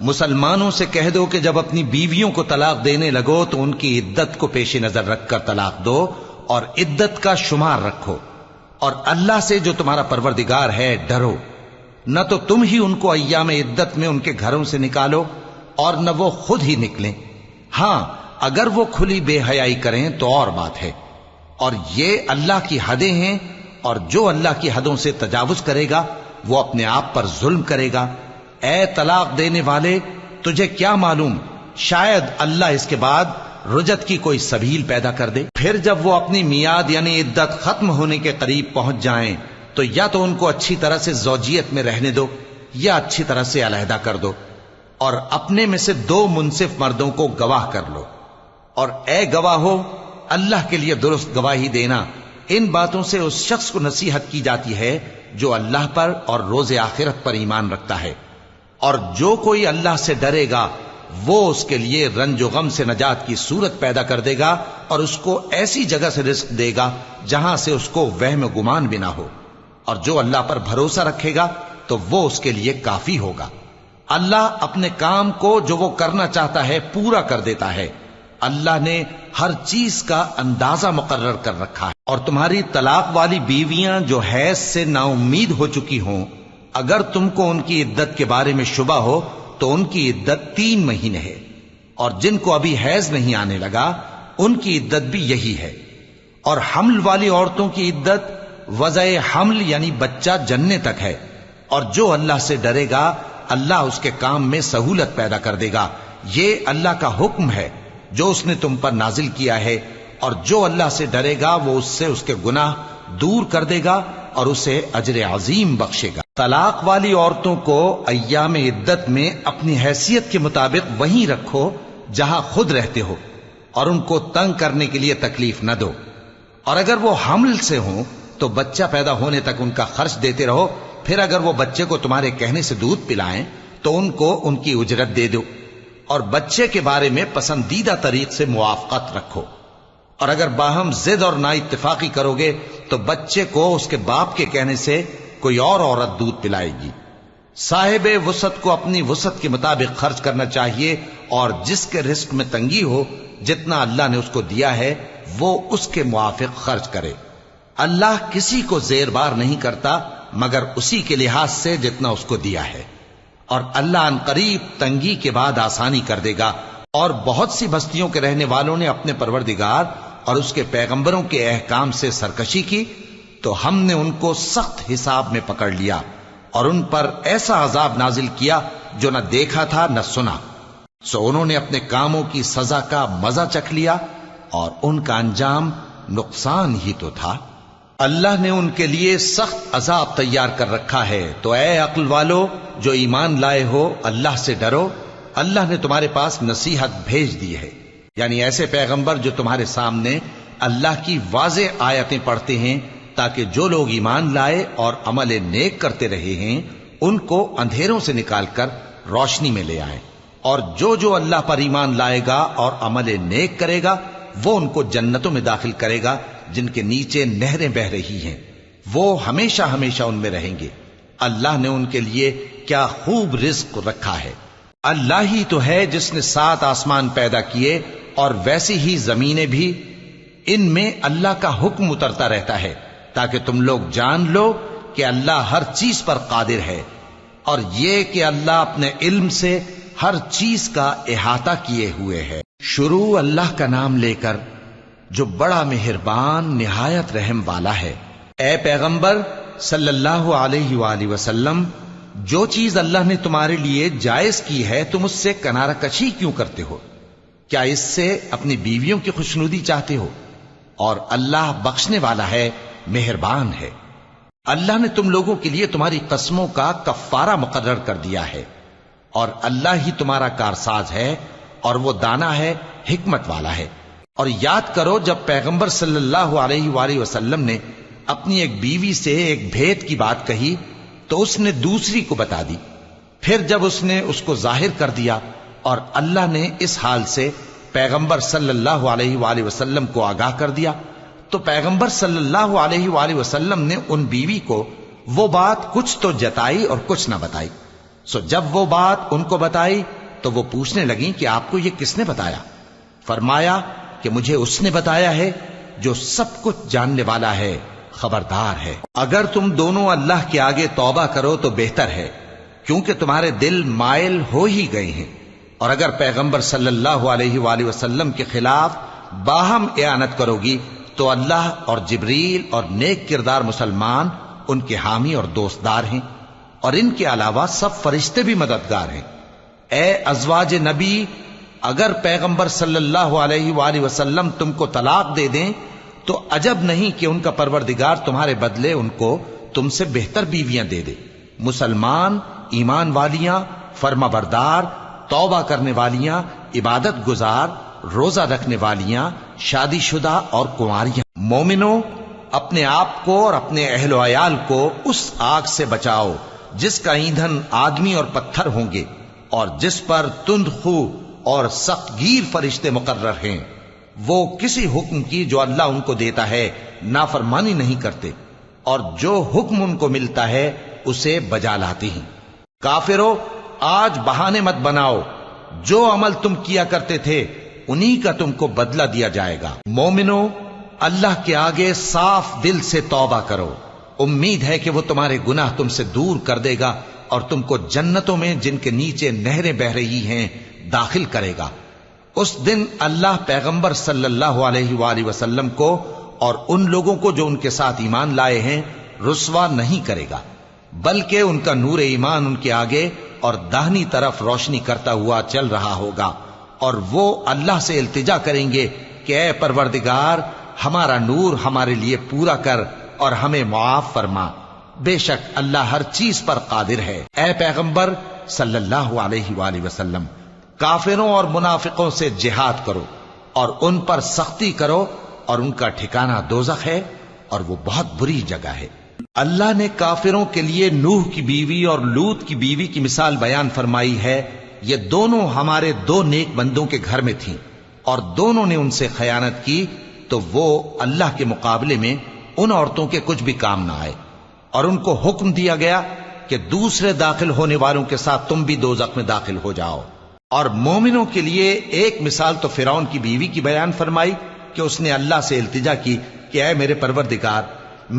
مسلمانوں سے کہہ دو کہ جب اپنی بیویوں کو طلاق دینے لگو تو ان کی عدت کو پیش نظر رکھ کر طلاق دو، اور عدت کا شمار رکھو، اور اللہ سے جو تمہارا پروردگار ہے ڈرو۔ نہ تو تم ہی ان کو ایام عدت میں ان کے گھروں سے نکالو اور نہ وہ خود ہی نکلیں۔ ہاں اگر وہ کھلی بے حیائی کریں تو اور بات ہے، اور یہ اللہ کی حدیں ہیں، اور جو اللہ کی حدوں سے تجاوز کرے گا وہ اپنے آپ پر ظلم کرے گا۔ اے طلاق دینے والے، تجھے کیا معلوم، شاید اللہ اس کے بعد رجعت کی کوئی سبیل پیدا کر دے۔ پھر جب وہ اپنی میعاد یعنی عدت ختم ہونے کے قریب پہنچ جائیں تو یا تو ان کو اچھی طرح سے زوجیت میں رہنے دو یا اچھی طرح سے علیحدہ کر دو، اور اپنے میں سے 2 منصف مردوں کو گواہ کر لو، اور اے گواہو، اللہ کے لیے درست گواہی دینا۔ ان باتوں سے اس شخص کو نصیحت کی جاتی ہے جو اللہ پر اور روز آخرت پر ایمان رکھتا ہے، اور جو کوئی اللہ سے ڈرے گا وہ اس کے لیے رنج و غم سے نجات کی صورت پیدا کر دے گا، اور اس کو ایسی جگہ سے رزق دے گا جہاں سے اس کو وہم و گمان بھی نہ ہو، اور جو اللہ پر بھروسہ رکھے گا تو وہ اس کے لیے کافی ہوگا۔ اللہ اپنے کام کو جو وہ کرنا چاہتا ہے پورا کر دیتا ہے۔ اللہ نے ہر چیز کا اندازہ مقرر کر رکھا ہے۔ اور تمہاری طلاق والی بیویاں جو حیض سے نا امید ہو چکی ہوں، اگر تم کو ان کی عدت کے بارے میں شبہ ہو تو ان کی عدت 3 مہینے ہے، اور جن کو ابھی حیض نہیں آنے لگا ان کی عدت بھی یہی ہے۔ اور حمل والی عورتوں کی عدت وضع حمل یعنی بچہ جننے تک ہے، اور جو اللہ سے ڈرے گا اللہ اس کے کام میں سہولت پیدا کر دے گا۔ یہ اللہ کا حکم ہے جو اس نے تم پر نازل کیا ہے، اور جو اللہ سے ڈرے گا وہ اس سے اس کے گناہ دور کر دے گا اور اسے اجر عظیم بخشے گا۔ طلاق والی عورتوں کو ایام عدت میں اپنی حیثیت کے مطابق وہیں رکھو جہاں خود رہتے ہو، اور ان کو تنگ کرنے کے لیے تکلیف نہ دو، اور اگر وہ حمل سے ہوں تو بچہ پیدا ہونے تک ان کا خرچ دیتے رہو، پھر اگر وہ بچے کو تمہارے کہنے سے دودھ پلائیں تو ان کو ان کی اجرت دے دو، اور بچے کے بارے میں پسندیدہ طریق سے موافقت رکھو، اور اگر باہم ضد اور نا اتفاقی کرو گے تو بچے کو اس کے باپ کے کہنے سے کوئی اور عورت دودھ پلائے گی۔ صاحب وسعت کو اپنی وسعت کے مطابق خرچ کرنا چاہیے، اور جس کے رزق میں تنگی ہو جتنا اللہ نے اس کو دیا ہے وہ اس کے موافق خرچ کرے۔ اللہ کسی کو زیر بار نہیں کرتا مگر اسی کے لحاظ سے جتنا اس کو دیا ہے، اور اللہ ان قریب تنگی کے بعد آسانی کر دے گا۔ اور بہت سی بستیوں کے رہنے والوں نے اپنے پروردگار اور اس کے پیغمبروں کے احکام سے سرکشی کی تو ہم نے ان کو سخت حساب میں پکڑ لیا، اور ان پر ایسا عذاب نازل کیا جو نہ دیکھا تھا نہ سنا، سو انہوں نے اپنے کاموں کی سزا کا مزہ چکھ لیا، اور ان کا انجام نقصان ہی تو تھا۔ اللہ نے ان کے لیے سخت عذاب تیار کر رکھا ہے، تو اے عقل والو جو ایمان لائے ہو اللہ سے ڈرو۔ اللہ نے تمہارے پاس نصیحت بھیج دی ہے، یعنی ایسے پیغمبر جو تمہارے سامنے اللہ کی واضح آیتیں پڑھتے ہیں تاکہ جو لوگ ایمان لائے اور عمل نیک کرتے رہے ہیں ان کو اندھیروں سے نکال کر روشنی میں لے آئیں، اور جو اللہ پر ایمان لائے گا اور عمل نیک کرے گا وہ ان کو جنتوں میں داخل کرے گا جن کے نیچے نہریں بہ رہی ہیں، وہ ہمیشہ ہمیشہ ان میں رہیں گے۔ اللہ نے ان کے لیے کیا خوب رزق رکھا ہے۔ اللہ ہی تو ہے جس نے 7 آسمان پیدا کیے اور ویسی ہی زمینیں بھی، ان میں اللہ کا حکم اترتا رہتا ہے تاکہ تم لوگ جان لو کہ اللہ ہر چیز پر قادر ہے، اور یہ کہ اللہ اپنے علم سے ہر چیز کا احاطہ کیے ہوئے ہے۔ شروع اللہ کا نام لے کر جو بڑا مہربان نہایت رحم والا ہے۔ اے پیغمبر صلی اللہ علیہ وآلہ وسلم، جو چیز اللہ نے تمہارے لیے جائز کی ہے تم اس سے کنارہ کشی کیوں کرتے ہو؟ کیا اس سے اپنی بیویوں کی خوشنودی چاہتے ہو؟ اور اللہ بخشنے والا ہے، مہربان ہے۔ اللہ نے تم لوگوں کے لیے تمہاری قسموں کا کفارہ مقرر کر دیا ہے، اور اللہ ہی تمہارا کارساز ہے، اور وہ دانا ہے، حکمت والا ہے۔ اور یاد کرو جب پیغمبر صلی اللہ علیہ وآلہ وسلم نے اپنی ایک بیوی سے ایک بھید کی بات کہی تو اس نے دوسری کو بتا دی، پھر جب اس نے اس کو ظاہر کر دیا اور اللہ نے اس حال سے پیغمبر صلی اللہ علیہ وآلہ وسلم کو آگاہ کر دیا تو پیغمبر صلی اللہ علیہ وآلہ وسلم نے ان بیوی کو وہ بات کچھ تو جتائی اور کچھ نہ بتائی۔ سو جب وہ بات ان کو بتائی تو وہ پوچھنے لگیں کہ آپ کو یہ کس نے بتایا؟ فرمایا کہ مجھے اس نے بتایا ہے جو سب کچھ جاننے والا ہے، خبردار ہے۔ اگر تم دونوں اللہ کے آگے توبہ کرو تو بہتر ہے، کیونکہ تمہارے دل مائل ہو ہی گئے ہیں، اور اگر پیغمبر صلی اللہ علیہ وآلہ وسلم کے خلاف باہم اعانت کرو گی تو اللہ اور جبریل اور نیک کردار مسلمان ان کے حامی اور دوستدار ہیں، اور ان کے علاوہ سب فرشتے بھی مددگار ہیں۔ اے ازواج نبی، اگر پیغمبر صلی اللہ علیہ وآلہ وسلم تم کو طلاق دے دیں تو عجب نہیں کہ ان کا پروردگار تمہارے بدلے ان کو تم سے بہتر بیویاں دے دے، مسلمان، ایمان والیاں، فرما بردار، توبہ کرنے والیاں، عبادت گزار، روزہ رکھنے والیاں، شادی شدہ اور کنواریاں۔ مومنوں، اپنے آپ کو اور اپنے اہل و عیال کو اس آگ سے بچاؤ جس کا ایندھن آدمی اور پتھر ہوں گے، اور جس پر تند خو اور سخت گیر فرشتے مقرر ہیں۔ وہ کسی حکم کی جو اللہ ان کو دیتا ہے نافرمانی نہیں کرتے، اور جو حکم ان کو ملتا ہے اسے بجا لاتے ہیں۔ کافرو، آج بہانے مت بناؤ، جو عمل تم کیا کرتے تھے انہی کا تم کو بدلہ دیا جائے گا۔ مومنو، اللہ کے آگے صاف دل سے توبہ کرو، امید ہے کہ وہ تمہارے گناہ تم سے دور کر دے گا اور تم کو جنتوں میں جن کے نیچے نہریں بہ رہی ہیں داخل کرے گا۔ اس دن اللہ پیغمبر صلی اللہ علیہ وآلہ وسلم کو اور ان لوگوں کو جو ان کے ساتھ ایمان لائے ہیں رسوا نہیں کرے گا، بلکہ ان کا نور ایمان ان کے آگے اور داہنی طرف روشنی کرتا ہوا چل رہا ہوگا، اور وہ اللہ سے التجا کریں گے کہ اے پروردگار، ہمارا نور ہمارے لیے پورا کر اور ہمیں معاف فرما، بے شک اللہ ہر چیز پر قادر ہے۔ اے پیغمبر صلی اللہ علیہ وآلہ وسلم، کافروں اور منافقوں سے جہاد کرو اور ان پر سختی کرو، اور ان کا ٹھکانہ دوزخ ہے اور وہ بہت بری جگہ ہے۔ اللہ نے کافروں کے لیے نوح کی بیوی اور لوط کی بیوی کی مثال بیان فرمائی ہے۔ یہ دونوں ہمارے دو نیک بندوں کے گھر میں تھیں، اور دونوں نے ان سے خیانت کی تو وہ اللہ کے مقابلے میں ان عورتوں کے کچھ بھی کام نہ آئے، اور ان کو حکم دیا گیا کہ دوسرے داخل ہونے والوں کے ساتھ تم بھی دوزخ میں داخل ہو جاؤ۔ اور مومنوں کے لیے ایک مثال تو فرعون کی بیوی کی بیان فرمائی کہ اس نے اللہ سے التجا کی کہ اے میرے پروردگار،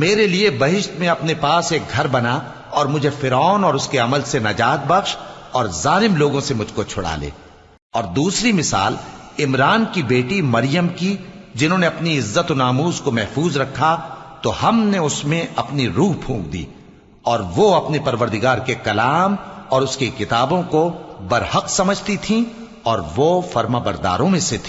میرے لیے بہشت میں اپنے پاس ایک گھر بنا اور مجھے فرعون اور اس کے عمل سے نجات بخش اور ظالم لوگوں سے مجھ کو چھڑا لے۔ اور دوسری مثال عمران کی بیٹی مریم کی، جنہوں نے اپنی عزت و ناموس کو محفوظ رکھا تو ہم نے اس میں اپنی روح پھونک دی، اور وہ اپنے پروردگار کے کلام اور اس کی کتابوں کو برحق سمجھتی تھیں، اور وہ فرما برداروں میں سے تھی۔